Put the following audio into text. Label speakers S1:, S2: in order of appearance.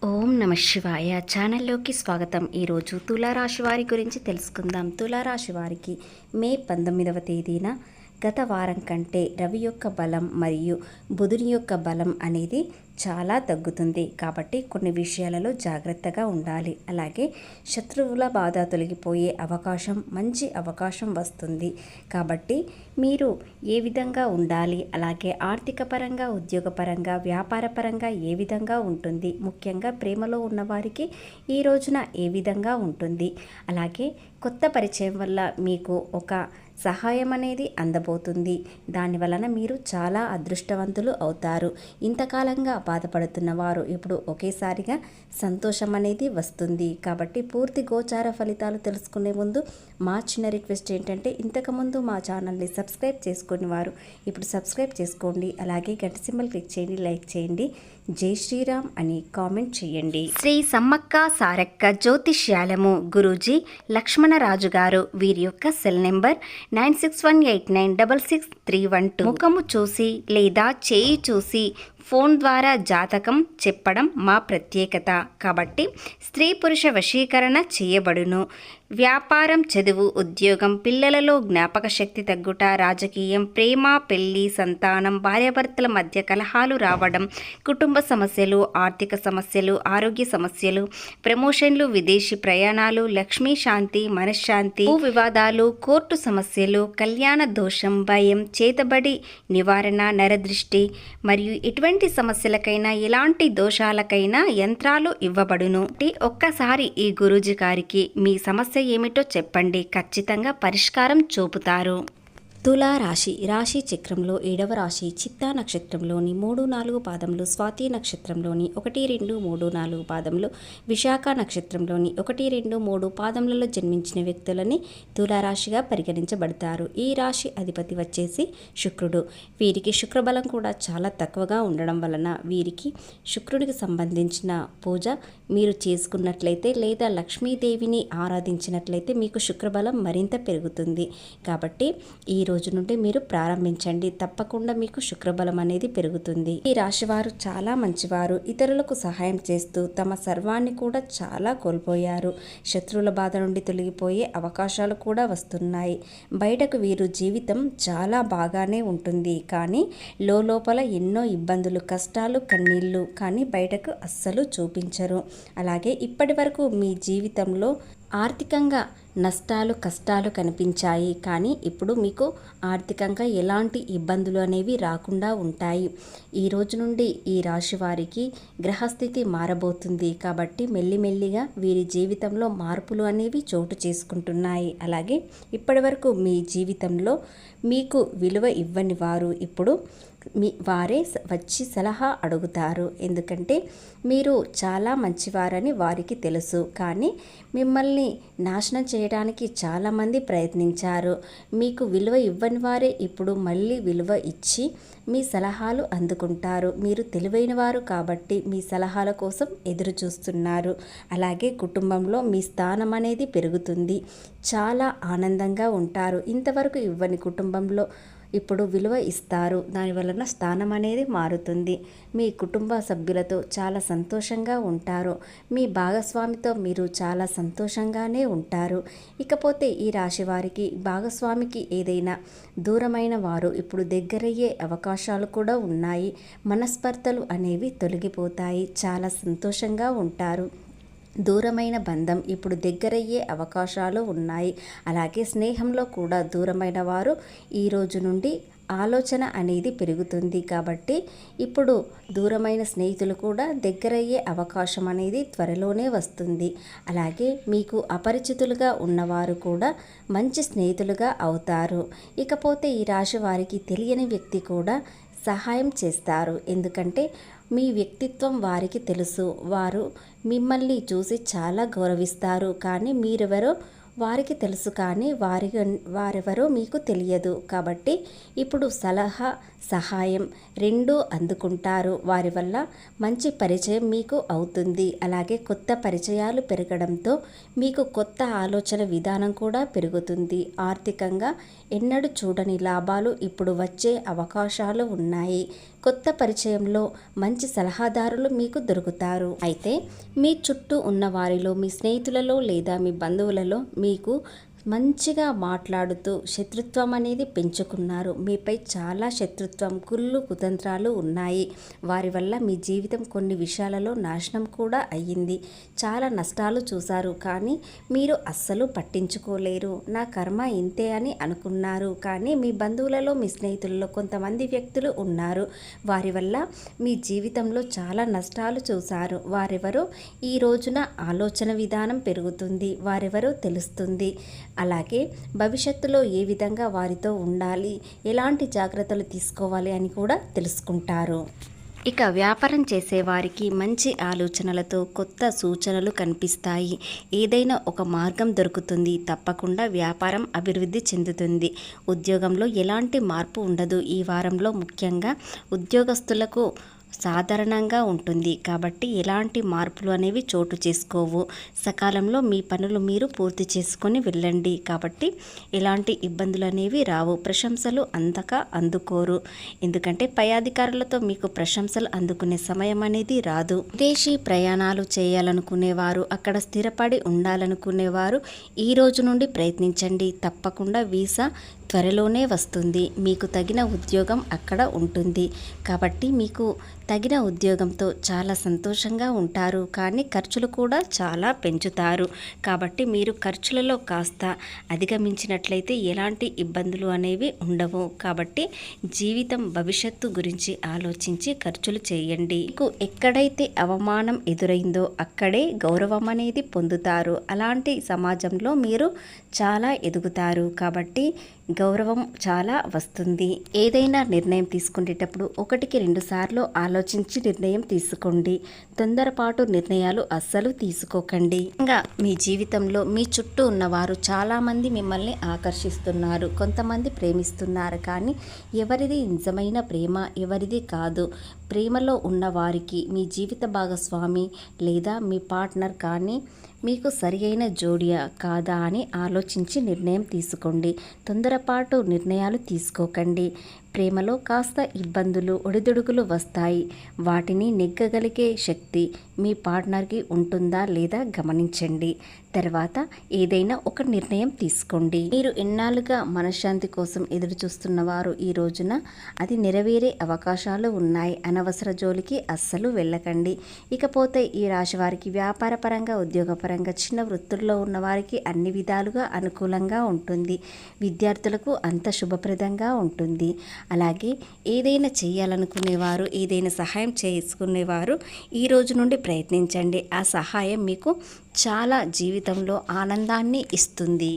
S1: ఓం నమ శివాయ ఛానల్లోకి స్వాగతం. ఈరోజు తులారాశి వారి గురించి తెలుసుకుందాం. తులారాశి వారికి మే 19వ తేదీన గత వారం కంటే రవి యొక్క బలం మరియు బుధుని యొక్క బలం అనేది చాలా తగ్గుతుంది. కాబట్టి కొన్ని విషయాలలో జాగ్రత్తగా ఉండాలి. అలాగే శత్రువుల బాధ తొలగిపోయే మంచి అవకాశం వస్తుంది. కాబట్టి మీరు ఏ విధంగా ఉండాలి, అలాగే ఆర్థిక పరంగా, ఉద్యోగపరంగా, వ్యాపారపరంగా ఏ విధంగా ఉంటుంది, ముఖ్యంగా ప్రేమలో ఉన్నవారికి ఈ రోజున ఏ విధంగా ఉంటుంది, అలాగే కొత్త పరిచయం వల్ల మీకు ఒక సహాయం అనేది అందబోతుంది. దాని వలన మీరు చాలా అదృష్టవంతులు అవుతారు. ఇంతకాలంగా బాధపడుతున్న వారు ఇప్పుడు ఒకేసారిగా సంతోషం అనేది వస్తుంది. కాబట్టి పూర్తి గోచార ఫలితాలు తెలుసుకునే ముందు మా చిన్న రిక్వెస్ట్ ఏంటంటే, ఇంతకుముందు మా ఛానల్ని సబ్స్క్రైబ్ చేసుకుని వారు ఇప్పుడు సబ్స్క్రైబ్ చేసుకోండి. అలాగే గంట సింబల్ క్లిక్ చేయండి, లైక్ చేయండి, జై శ్రీరామ్ అని కామెంట్ చేయండి. శ్రీ సమ్మక్క సారక్క జ్యోతిష్యాలము గురూజీ లక్ష్మణరాజు గారు. వీరి యొక్క సెల్ నెంబర్ 9618966312. ముఖము చూసి లేదా చేయి చూసి ఫోన్ ద్వారా జాతకం చెప్పడం మా ప్రత్యేకత. కాబట్టి స్త్రీ పురుష వశీకరణ చేయబడును. వ్యాపారం, చదువు, ఉద్యోగం, పిల్లలలో జ్ఞాపక శక్తి తగ్గుట, రాజకీయం, ప్రేమ, పెళ్లి, సంతానం, భార్యాభర్తల మధ్య కలహాలు రావడం, కుటుంబ సమస్యలు, ఆర్థిక సమస్యలు, ఆరోగ్య సమస్యలు, ప్రమోషన్లు, విదేశీ ప్రయాణాలు, లక్ష్మీ శాంతి, మనశ్శాంతి, భూ వివాదాలు, కోర్టు సమస్యలు, కళ్యాణ దోషం, భయం, చేతబడి నివారణ, నరదృష్టి మరియు ఇటువంటి సమస్యలకైనా ఎలాంటి దోషాలకైనా యంత్రాలు ఇవ్వబడును. ఒక్కసారి ఈ గురూజీ గారికి మీ సమస్య ఏమిటో చెప్పండి, ఖచ్చితంగా పరిష్కారం చూపుతారు. తులారాశి రాశి చక్రంలో 7వ రాశి చిత్తా నక్షత్రంలోని 3, 4 పాదములు, స్వాతి నక్షత్రంలోని 1, 2, 3, 4 పాదములు, విశాఖ నక్షత్రంలోని 1, 2, 3 పాదములలో జన్మించిన వ్యక్తులని తులారాశిగా పరిగణించబడతారు. ఈ రాశి అధిపతి వచ్చేసి శుక్రుడు. వీరికి శుక్రబలం కూడా చాలా తక్కువగా ఉండడం వలన వీరికి శుక్రుడికి సంబంధించిన పూజ మీరు చేసుకున్నట్లయితే లేదా లక్ష్మీదేవిని ఆరాధించినట్లయితే మీకు శుక్రబలం మరింత పెరుగుతుంది. కాబట్టి ఈ రోజు నుండి మీరు ప్రారంభించండి, తప్పకుండా మీకు శుక్రబలం అనేది పెరుగుతుంది. ఈ రాశివారు చాలా మంచివారు. ఇతరులకు సహాయం చేస్తూ తమ సర్వాన్ని కూడా చాలా కోల్పోయారు. శత్రువుల బాధ నుండి తొలగిపోయే అవకాశాలు కూడా వస్తున్నాయి. బయటకు వీరు జీవితం చాలా బాగానే ఉంటుంది, కానీ లోపల ఎన్నో ఇబ్బందులు, కష్టాలు, కన్నీళ్ళు కానీ బయటకు అస్సలు చూపించరు. అలాగే ఇప్పటి వరకు మీ జీవితంలో ఆర్థికంగా నష్టాలు, కష్టాలు కనిపించాయి, కానీ ఇప్పుడు మీకు ఆర్థికంగా ఎలాంటి ఇబ్బందులు అనేవి రాకుండా ఉంటాయి. ఈ రోజు నుండి ఈ రాశి వారికి గ్రహస్థితి మారబోతుంది. కాబట్టి మెల్లిమెల్లిగా వీరి జీవితంలో మార్పులు అనేవి చోటు చేసుకుంటున్నాయి. అలాగే ఇప్పటి వరకు మీ జీవితంలో మీకు విలువ ఇవ్వని వారు ఇప్పుడు వారే వచ్చి సలహా అడుగుతారు. ఎందుకంటే మీరు చాలా మంచివారని వారికి తెలుసు, కానీ మిమ్మల్ని నాశనం చేయడానికి చాలామంది ప్రయత్నించారు. మీకు విలువ ఇవ్వని వారే ఇప్పుడు మళ్ళీ విలువ ఇచ్చి మీ సలహాలు అందుకుంటారు. మీరు తెలివైన వారు కాబట్టి మీ సలహాల కోసం ఎదురు చూస్తున్నారు. అలాగే కుటుంబంలో మీ స్థానం అనేది పెరుగుతుంది. చాలా ఆనందంగా ఉంటారు. ఇంతవరకు ఇవ్వని కుటుంబంలో ఇప్పుడు విలువ ఇస్తారు. దాని వలన స్థానం అనేది మారుతుంది. మీ కుటుంబ సభ్యులతో చాలా సంతోషంగా ఉంటారు. మీ భాగస్వామితో మీరు చాలా సంతోషంగానే ఉంటారు. ఇకపోతే ఈ రాశి వారికి భాగస్వామికి ఏదైనా దూరమైన వారు ఇప్పుడు దగ్గరయ్యే అవకాశాలు కూడా ఉన్నాయి. మనస్పర్ధలు అనేవి తొలగిపోతాయి. చాలా సంతోషంగా ఉంటారు. దూరమైన బంధం ఇప్పుడు దగ్గరయ్యే అవకాశాలు ఉన్నాయి. అలాగే స్నేహంలో కూడా దూరమైన వారు ఈ రోజు నుండి ఆలోచన అనేది పెరుగుతుంది. కాబట్టి ఇప్పుడు దూరమైన స్నేహితులు కూడా దగ్గరయ్యే అవకాశం అనేది త్వరలోనే వస్తుంది. అలాగే మీకు అపరిచితులుగా ఉన్నవారు కూడా మంచి స్నేహితులుగా అవుతారు. ఇకపోతే ఈ రాశి వారికి తెలియని వ్యక్తి కూడా సహాయం చేస్తారు. ఎందుకంటే మీ వ్యక్తిత్వం వారికి తెలుసు. వారు మిమ్మల్ని చూసి చాలా గౌరవిస్తారు, కానీ మీరెవరో వారికి తెలుసు, కానీ వారెవరో మీకు తెలియదు. కాబట్టి ఇప్పుడు సలహా, సహాయం రెండూ అందుకుంటారు. వారి వల్ల మంచి పరిచయం మీకు అవుతుంది. అలాగే కొత్త పరిచయాలు పెరగడంతో మీకు కొత్త ఆలోచన విధానం కూడా పెరుగుతుంది. ఆర్థికంగా ఎన్నడూ చూడని లాభాలు ఇప్పుడు వచ్చే అవకాశాలు ఉన్నాయి. కొత్త పరిచయంలో మంచి సలహాదారులు మీకు దొరుకుతారు. అయితే మీ చుట్టూ ఉన్న వారిలో, మీ స్నేహితులలో లేదా మీ బంధువులలో మీకు మంచిగా మాట్లాడుతూ శత్రుత్వం అనేది పెంచుకున్నారు. మీపై చాలా శత్రుత్వం, కుళ్ళు, కుతంత్రాలు ఉన్నాయి. వారి వల్ల మీ జీవితం కొన్ని విషయాలలో నాశనం కూడా అయ్యింది. చాలా నష్టాలు చూశారు, కానీ మీరు అస్సలు పట్టించుకోలేరు. నా కర్మ ఇంతే అని అనుకున్నారు. కానీ మీ బంధువులలో, మీ స్నేహితులలో కొంతమంది వ్యక్తులు ఉన్నారు. వారి వల్ల మీ జీవితంలో చాలా నష్టాలు చూశారు. వారెవరో ఈ రోజున ఆలోచన విధానం పెరుగుతుంది. వారెవరో తెలుస్తుంది. అలాగే భవిష్యత్తులో ఏ విధంగా వారితో ఉండాలి, ఎలాంటి జాగ్రత్తలు తీసుకోవాలి అని కూడా తెలుసుకుంటారు. ఇక వ్యాపారం చేసేవారికి మంచి ఆలోచనలతో కొత్త సూచనలు కనిపిస్తాయి. ఏదైనా ఒక మార్గం దొరుకుతుంది. తప్పకుండా వ్యాపారం అభివృద్ధి చెందుతుంది. ఉద్యోగంలో ఎలాంటి మార్పు ఉండదు. ఈ వారంలో ముఖ్యంగా ఉద్యోగస్తులకు సాధారణంగా ఉంటుంది. కాబట్టి ఎలాంటి మార్పులు అనేవి చోటు చేసుకోవు. సకాలంలో మీ పనులు మీరు పూర్తి చేసుకొని వెళ్ళండి. కాబట్టి ఎలాంటి ఇబ్బందులు అనేవి రావు. ప్రశంసలు అంతగా అందుకోరు. ఎందుకంటే పై అధికారులతో మీకు ప్రశంసలు అందుకునే సమయం అనేది రాదు. విదేశీ ప్రయాణాలు చేయాలనుకునేవారు, అక్కడ స్థిరపడి ఉండాలనుకునేవారు ఈ రోజు నుండి ప్రయత్నించండి. తప్పకుండా వీసా త్వరలోనే వస్తుంది. మీకు తగిన ఉద్యోగం అక్కడ ఉంటుంది. కాబట్టి మీకు తగిన ఉద్యోగంతో చాలా సంతోషంగా ఉంటారు. కానీ ఖర్చులు కూడా చాలా పెంచుతారు. కాబట్టి మీరు ఖర్చులలో కాస్త అధిగమించినట్లయితే ఎలాంటి ఇబ్బందులు అనేవి ఉండవు. కాబట్టి జీవితం భవిష్యత్తు గురించి ఆలోచించి ఖర్చులు చేయండి. మీకు ఎక్కడైతే అవమానం ఎదురైందో అక్కడే గౌరవం అనేది పొందుతారు. అలాంటి సమాజంలో మీరు చాలా ఎదుగుతారు. కాబట్టి గౌరవం చాలా వస్తుంది. ఏదైనా నిర్ణయం తీసుకునేటప్పుడు 1-2 సార్లు ఆలోచించి నిర్ణయం తీసుకోండి. తొందరపాటు నిర్ణయాలు అస్సలు తీసుకోకండి. ఇంకా మీ జీవితంలో మీ చుట్టూ ఉన్నవారు చాలామంది మిమ్మల్ని ఆకర్షిస్తున్నారు. కొంతమంది ప్రేమిస్తున్నారు. కానీ ఎవరిది నిజమైన ప్రేమ, ఎవరిది కాదు. ప్రేమలో ఉన్నవారికి మీ జీవిత భాగస్వామి లేదా మీ పార్ట్నర్ కానీ మీకు సరి అయిన జోడియా కాదా అని ఆలోచించి నిర్ణయం తీసుకోండి. తొందరపాటు నిర్ణయాలు తీసుకోకండి. ప్రేమలో కాస్త ఇబ్బందులు, ఒడిదుడుకులు వస్తాయి. వాటిని నెగ్గగలిగే శక్తి మీ పార్ట్నర్కి ఉంటుందా లేదా గమనించండి. తర్వాత ఏదైనా ఒక నిర్ణయం తీసుకోండి. మీరు ఎన్నాళ్ళుగా మనశ్శాంతి కోసం ఎదురు చూస్తున్నవారు ఈ రోజున అది నెరవేరే అవకాశాలు ఉన్నాయి. అనవసర జోలికి అస్సలు వెళ్ళకండి. ఇకపోతే ఈ రాశి వారికి వ్యాపారపరంగా, ఉద్యోగపరంగా, చిన్న వృత్తుల్లో ఉన్నవారికి అన్ని విధాలుగా అనుకూలంగా ఉంటుంది. విద్యార్థులకు అంత శుభప్రదంగా ఉంటుంది. అలాగే ఏదైనా చేయాలనుకునేవారు, ఏదైనా సహాయం చేసుకునేవారు ఈ రోజు నుండి ప్రయత్నించండి. ఆ సహాయం మీకు చాలా జీవితంలో ఆనందాన్ని ఇస్తుంది.